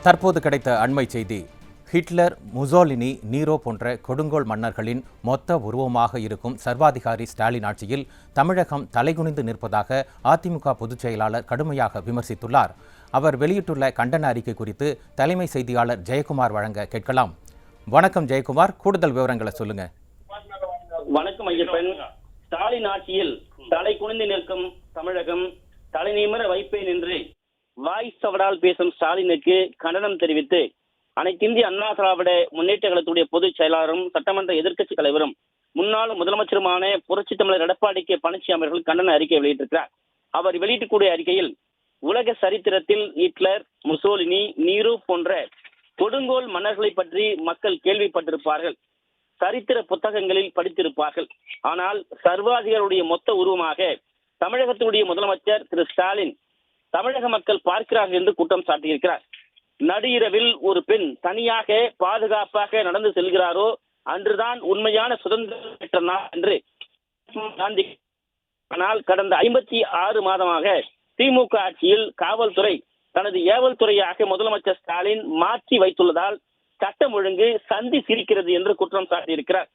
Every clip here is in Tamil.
தற்போது கிடைத்த அண்மை செய்தி. ஹிட்லர், முசோலினி, நீரோ போன்ற கொடுங்கோல் மன்னர்களின் மொத்த உருவமாக இருக்கும் சர்வாதிகாரி ஸ்டாலின் ஆட்சியில் தமிழகம் தலைகுனிந்து நிற்பதாக அதிமுக பொதுச் செயலாளர் கடுமையாக விமர்சித்துள்ளார். அவர் வெளியிட்டுள்ள கண்டன அறிக்கை குறித்து தலைமை செய்தியாளர் ஜெயக்குமார் வழங்க கேட்கலாம். வணக்கம் ஜெயக்குமார், கூடுதல் விவரங்களை சொல்லுங்க. வணக்கம் ஐயப்பன். ஸ்டாலின் ஆட்சியில் தலை குனிந்து நிற்கும் தமிழகம் தலைநிமிர வைப்பேன் என்று வாய் சவடால் பேசும் ஸ்டாலினுக்கு கண்டனம் தெரிவித்து அனைத்திந்திய அண்ணா திராவிட முன்னேற்ற கழகத்துடைய பொதுச் செயலாளரும் சட்டமன்ற எதிர்க்கட்சி தலைவரும் முன்னாள் முதலமைச்சருமான புரட்சி தமிழர் எடப்பாடி கே பழனிசாமி அவர்கள் கண்டன அறிக்கை வெளியிட்டிருக்கிறார். அவர் வெளியிட்டக்கூடிய அறிக்கையில் உலக சரித்திரத்தில் ஹிட்லர், முசோலினி, நீரோ போன்ற கொடுங்கோல் மன்னர்களை பற்றி மக்கள் கேள்விப்பட்டிருப்பார்கள், சரித்திர புத்தகங்களில் படித்திருப்பார்கள். ஆனால் சர்வாதிகாரியுடைய மொத்த உருவமாக தமிழகத்தினுடைய முதலமைச்சர் திரு ஸ்டாலின் தமிழக மக்கள் பார்க்கிறார்கள் என்று குற்றம் சாட்டியிருக்கிறார். நடு இரவில் ஒரு பெண் தனியாக பாதுகாப்பாக நடந்து செல்கிறாரோ அன்றுதான் உண்மையான சுதந்திரம் பெற்ற நாள் என்று காந்தி. ஆனால் கடந்த 56 மாதமாக திமுக ஆட்சியில் காவல்துறை தனது ஏவல் துறையாக முதலமைச்சர் ஸ்டாலின் மாற்றி வைத்துள்ளதால் சட்டம் ஒழுங்கு சந்தி சிரிக்கிறது என்று குற்றம் சாட்டியிருக்கிறார்.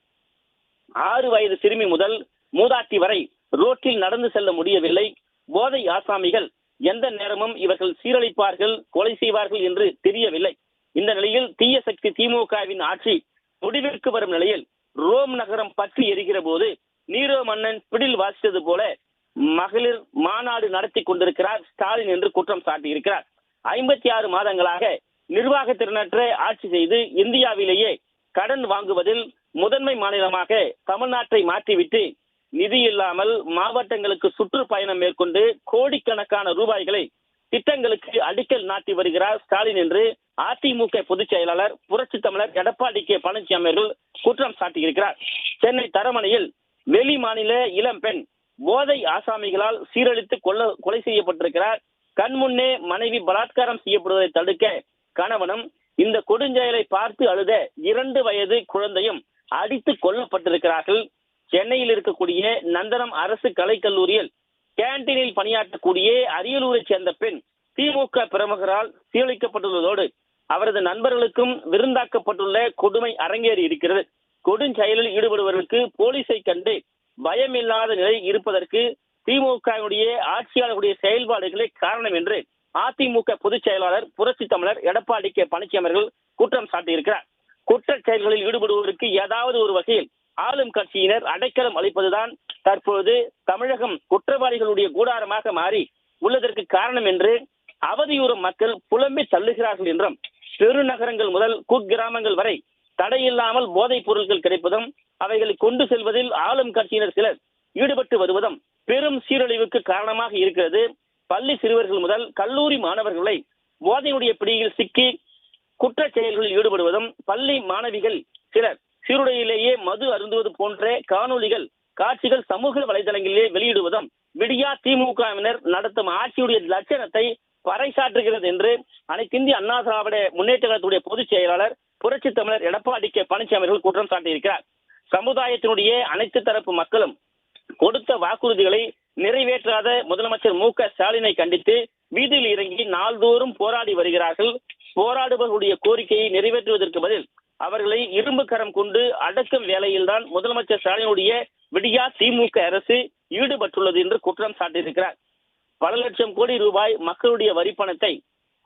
6 வயது சிறுமி முதல் மூதாட்டி வரை ரோட்டில் நடந்து செல்ல முடியவில்லை. போதை ஆசாமிகள் எந்த நேரமும் இவர்கள் சீரழிப்பார்கள், கொலை செய்வார்கள் என்று தெரியவில்லை. இந்த நிலையில் தீய சக்தி திமுகவின் ஆட்சி முடிவிற்கு வரும் நிலையில் ரோம் நகரம் பற்றி எரிகிற போது நீரோ மன்னன் பிடில் வாசித்தது போல மகளிர் மாநாடு நடத்தி கொண்டிருக்கிறார் ஸ்டாலின் என்று குற்றம் சாட்டியிருக்கிறார். 56 மாதங்களாக நிர்வாக திறனற்ற ஆட்சி செய்து இந்தியாவிலேயே கடன் வாங்குவதில் முதன்மை மாநிலமாக தமிழ்நாட்டை மாற்றிவிட்டு நிதி இல்லாமல் மாவட்டங்களுக்கு சுற்றுப்பயணம் மேற்கொண்டு கோடிக்கணக்கான ரூபாய்களை திட்டங்களுக்கு அடிக்கல் நாட்டி வருகிறார் ஸ்டாலின் என்று அதிமுக பொதுச் செயலாளர் புரட்சி தமிழர் எடப்பாடி கே பழனிசாமி அவர்கள் குற்றம் சாட்டியிருக்கிறார். சென்னை தரமணையில் வெளி மாநில இளம்பெண் போதை ஆசாமிகளால் சீரழித்து கொலை செய்யப்பட்டிருக்கிறார். கண்முன்னே மனைவி பலாத்காரம் செய்யப்படுவதை தடுக்க கணவனும் இந்த கொடுஞ்செயலை பார்த்து அழுத 2 வயது குழந்தையும் அடித்து கொல்லப்பட்டிருக்கிறார்கள். சென்னையில் இருக்கக்கூடிய நந்தனம் அரசு கலைக்கல்லூரியில் கேண்டீனில் பணியாற்றக்கூடிய அரியலூரை சேர்ந்த பெண் திமுக பிரமுகரால் சீரழிக்கப்பட்டுள்ளதோடு அவரது நண்பர்களுக்கும் விருந்தாக்கப்பட்டுள்ள கொடுமை அரங்கேறி இருக்கிறது. கொடுஞ்செயலில் ஈடுபடுவதற்கு போலீஸை கண்டு பயமில்லாத நிலை இருப்பதற்கு திமுகவுடைய ஆட்சியாளர்களுடைய செயல்பாடுகளே காரணம் என்று அதிமுக பொதுச் செயலாளர் புரட்சி தமிழர் எடப்பாடி கே பழனிசாமி அவர்கள் குற்றம் சாட்டியிருக்கிறார். குற்ற செயல்களில் ஈடுபடுவதற்கு ஏதாவது ஒரு வகையில் ஆளும் கட்சியினர் அடைக்கலம் அளிப்பதுதான் தற்போது தமிழகம் குற்றவாளிகளுடைய கூடாரமாக மாறி உள்ளதற்கு காரணம் என்று அவதியுறும் மக்கள் புலம்பி தள்ளுகிறார்கள் என்றும், பெருநகரங்கள் முதல் குக்கிராமங்கள் வரை தடையில்லாமல் போதைப் பொருட்கள் கிடைப்பதும் அவைகளை கொண்டு செல்வதில் ஆளும் கட்சியினர் சிலர் ஈடுபட்டு வருவதும் பெரும் சீரழிவுக்கு காரணமாக இருக்கிறது. பள்ளி சிறுவர்கள் முதல் கல்லூரி மாணவர்களை போதையுடைய பிடியில் சிக்கி குற்ற செயல்களில் ஈடுபடுவதும், பள்ளி மாணவிகள் சிலர் சீருடையிலேயே மது அருந்துவது போன்ற காட்சிகள் சமூக வலைதளங்களிலே வெளியிடுவதும் விடியா திமுகவினர் நடத்தும் ஆட்சியுடைய லட்சணத்தை பறைசாற்றுகிறது என்று அனைத்திந்திய அண்ணா திராவிட முன்னேற்ற கழகத்துடைய பொதுச் செயலாளர் புரட்சி தமிழர் எடப்பாடி கே பழனிசாமி அவர்கள் குற்றம் சாட்டியிருக்கிறார். சமுதாயத்தினுடைய அனைத்து தரப்பு மக்களும் கொடுத்த வாக்குறுதிகளை நிறைவேற்றாத முதலமைச்சர் மு க ஸ்டாலினை கண்டித்து வீதியில் இறங்கி நாள்தோறும் போராடி வருகிறார்கள். போராடுபவர்களுடைய கோரிக்கையை நிறைவேற்றுவதற்கு பதில் அவர்களை இரும்பு கரம் கொண்டு அடக்கும் வேலையில்தான் முதலமைச்சர் ஸ்டாலினுடைய விடியா திமுக அரசு ஈடுபட்டுள்ளது என்று குற்றம் சாட்டியிருக்கிறார். பல லட்சம் கோடி ரூபாய் மக்களுடைய வரிப்பணத்தை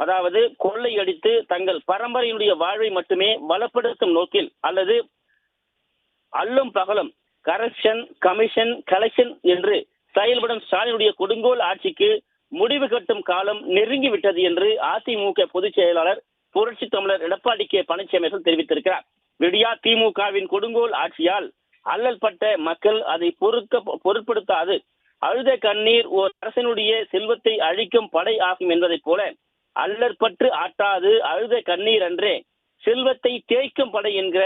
அதாவது கொள்ளையடித்து தங்கள் பரம்பரையினுடைய வாழ்வை மட்டுமே வளப்படுத்தும் நோக்கில் அல்லது அல்லும் பகலும் கரப்ஷன், கமிஷன், கலெக்ஷன் என்று செயல்படும் ஸ்டாலினுடைய கொடுங்கோல் ஆட்சிக்கு முடிவு கட்டும் காலம் நெருங்கிவிட்டது என்று அதிமுக பொதுச் செயலாளர் புரட்சி தமிழர் எடப்பாடி கே பழனிசாமி அவர்கள் தெரிவித்திருக்கிறார். விடியா திமுகவின் கொடுங்கோல் ஆட்சியால் அல்லல் பட்ட மக்கள் அதை பொருட்படுத்தாது அழுத கண்ணீர் ஓர் அரசனுடைய செல்வத்தை அழிக்கும் படை ஆகும் என்பதைப் போல அல்லற்பட்டு ஆட்டாது அழுத கண்ணீர் அன்றே செல்வத்தை தேய்க்கும் படை என்கிற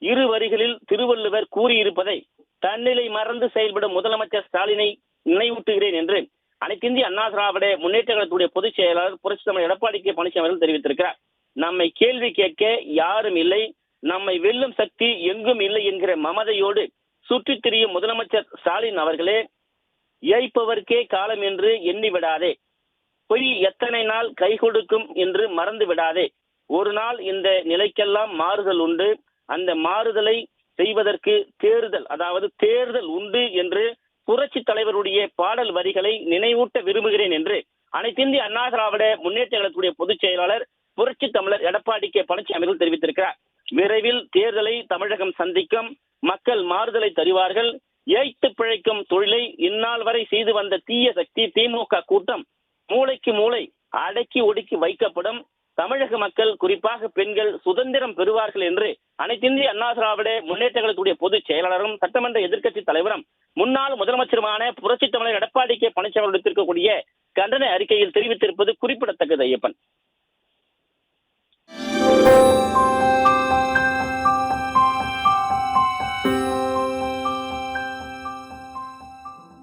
2 வரிகளில் திருவள்ளுவர் கூறியிருப்பதை தன்னிலை மறந்து செயல்படும் முதலமைச்சர் ஸ்டாலினை நினைவூட்டுகிறேன் என்று அனைத்திந்திய அண்ணா திராவிட முன்னேற்ற கழகத்துடைய பொதுச் செயலாளர் புரட்சி தமிழர் எடப்பாடி கே பழனிசாமி அவர்கள் தெரிவித்திருக்கிறார். நம்மை கேள்வி கேட்க யாரும் இல்லை, நம்மை வெல்லும் சக்தி எங்கும் இல்லை என்கிற மமதையோடு சுற்றித் திரியும் முதலமைச்சர் ஸ்டாலின் அவர்களே, ஏய்ப்பவர்க்கே காலம் என்று எண்ணி விடாதே, பொய் எத்தனை நாள் கை கொடுக்கும் என்று மறந்து விடாதே, ஒரு நாள் இந்த நிலைக்கெல்லாம் மாறுதல் உண்டு. அந்த மாறுதலை செய்வதற்கு தேர்தல் உண்டு என்று புரட்சி தலைவருடைய பாடல் வரிகளை நினைவூட்ட விரும்புகிறேன் என்று அனைத்திந்திய அண்ணா திராவிட முன்னேற்ற கழகத்துடைய பொதுச் செயலாளர் புரட்சி தமிழர் எடப்பாடி கே பழனிசாமி அவர்கள் தெரிவித்திருக்கிறார். விரைவில் தேர்தலை தமிழகம் சந்திக்கும், மக்கள் மாறுதலை தருவார்கள். ஏய்த்து பிழைக்கும் தொழிலை இந்நாள் வரை செய்து வந்த தீய சக்தி திமுக கூட்டம் மூளைக்கு மூளை அடக்கி ஒடுக்கி வைக்கப்படும். தமிழக மக்கள், குறிப்பாக பெண்கள் சுதந்திரம் பெறுவார்கள் என்று அனைத்திந்திய அண்ணா திராவிட முன்னேற்ற கழகத்துடைய பொதுச் செயலாளரும் சட்டமன்ற எதிர்க்கட்சி தலைவரும் முன்னாள் முதலமைச்சருமான புரட்சி தமிழர் எடப்பாடி கே பழனிசாமி விடுத்திருக்கக்கூடிய கண்டன அறிக்கையில் தெரிவித்திருப்பது குறிப்பிடத்தக்கது ஐயப்பன்.